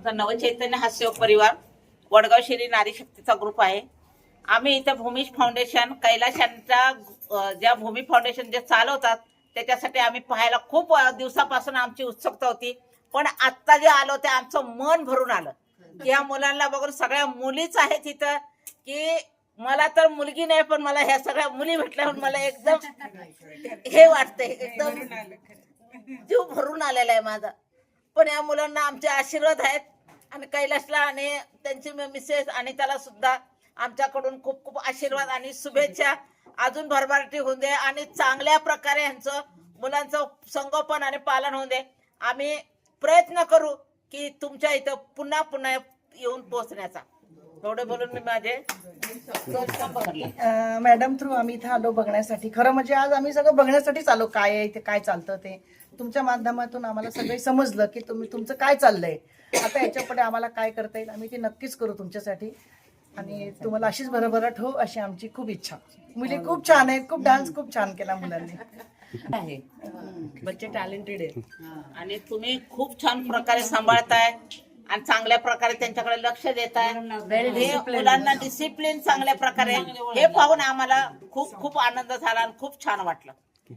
आमचा नवचैतन्य हा सेवक परिवार वडगाव शिरी नारी शक्तीचा ग्रुप आहे। आम्ही इथं भूमी फाउंडेशन कैलाशांच्या ज्या भूमी फाउंडेशन जे चालवतात त्याच्यासाठी आम्ही पाहायला खूप दिवसापासून आमची उत्सुकता होती। पण आता जे आलो ते आमचं मन भरून आलं की या मुलांना बघून सगळ्या मुलीच आहेत इथं की मला तर मुलगी नाही पण मला ह्या सगळ्या मुली भेटल्यावर मला एकदम हे वाटतंय, एकदम जीव भरून आलेला आहे माझा। पण या मुलांना आमचे आशीर्वाद आहेत आणि कैलाशला आणि त्यांची मिसेस आणि त्याला सुद्धा आमच्याकडून खूप खूप आशीर्वाद आणि शुभेच्छा। अजून भरभराटी होऊ दे आणि चांगल्या प्रकारे यांचं मुलांचं संगोपन आणि पालन होऊ दे। आम्ही प्रयत्न करू की तुमच्या इथं पुन्हा पुन्हा येऊन पोहोचण्याचा। थोडे बोलून मी माझे मॅडम थ्रू आम्ही इथे आलो बघण्यासाठी। खरं म्हणजे आज आम्ही सगळं बघण्यासाठीच आलो, काय आहे इथे काय चालतं ते तुमच्या माध्यमातून आम्हाला सगळे समजलं की तुमचं काय चाललंय। आता याच्यापुढे आम्हाला काय करता येईल आम्ही ते नक्कीच करू तुमच्यासाठी आणि तुम्हाला अशीच भरभराट हो अशी आमची खूप इच्छा। मुली खूप छान आहेत, खूप डान्स खूप छान केला मुलांनी आहे, बच्चे टॅलेंटेड आहेत आणि तुम्ही खूप छान प्रकारे सांभाळताय आणि चांगल्या प्रकारे त्यांच्याकडे लक्ष देताय। हे मुलांना डिसिप्लिन चांगल्या प्रकारे हे पाहून आम्हाला खूप खूप आनंद झाला आणि खूप छान वाटलं।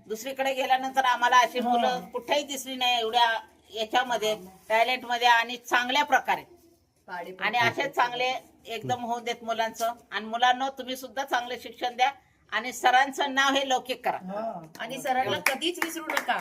दुसरीकडे गेल्यानंतर आम्हाला अशी मुलं कुठेही दिसली नाही एवढ्या याच्यामध्ये टॅलेंट मध्ये आणि चांगल्या प्रकारे आणि असेच चांगले एकदम होऊन देत मुलांचं। आणि मुलांना तुम्ही सुद्धा चांगले शिक्षण द्या आणि सरांचं नाव हे लौकिक करा आणि सरांना कधीच विसरू नका।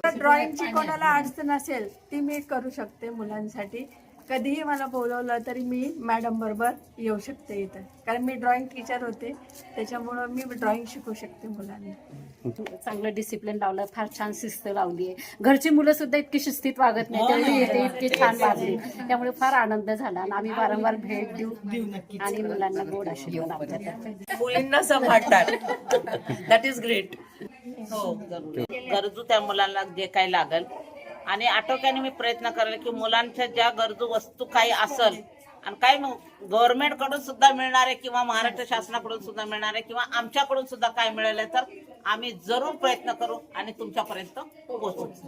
ड्रॉइंगची कोणाला अडचण असेल ती मी करू शकते मुलांसाठी। कधीही मला बोलवलं तरी मी मॅडम बरोबर येऊ शकते इथं, कारण मी ड्रॉइंग टीचर होते त्याच्यामुळं मी ड्रॉइंग शिकू शकते मुलांना। चांगलं डिसिप्लिन लावलं, फार छान शिस्त लावली आहे। घरची मुलं सुद्धा इतकी शिस्तीत वागत नाही, तेवढी येते इतकी छान वागली, त्यामुळे फार आनंद झाला आणि आम्ही वारंवार भेट देऊ आणि मुलांना गोड आशीर्वाद आमच्यातर्फे मुलींना सांभाळतात, दॅट इज ग्रेट। हो, गरजू त्या मुलांना जे काही लागल आणि आटोक्याने मी प्रयत्न करेल की मुलांच्या ज्या गरजू वस्तू काही असेल आणि काही गव्हर्नमेंट कडून सुद्धा मिळणारे किंवा महाराष्ट्र शासनाकडून सुद्धा मिळणारे किंवा आमच्याकडून सुद्धा काय मिळाले तर आम्ही जरूर प्रयत्न करू आणि तुमच्यापर्यंत पोहोचू।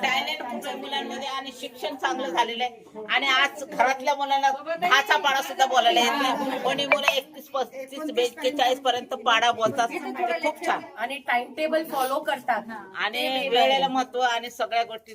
टॅलेंट मुलांमध्ये आणि शिक्षण चांगलं झालेलं आहे आणि आज घरातल्या मुलांना भाचा पाडा सुद्धा बोलायला येत नाही। कोणी मुलं 31, 35, 42 पर्यंत पाडा बोलतात, खूप छान आणि टाइम टेबल फॉलो करतात आणि वेळेला महत्व आणि सगळ्या गोष्टी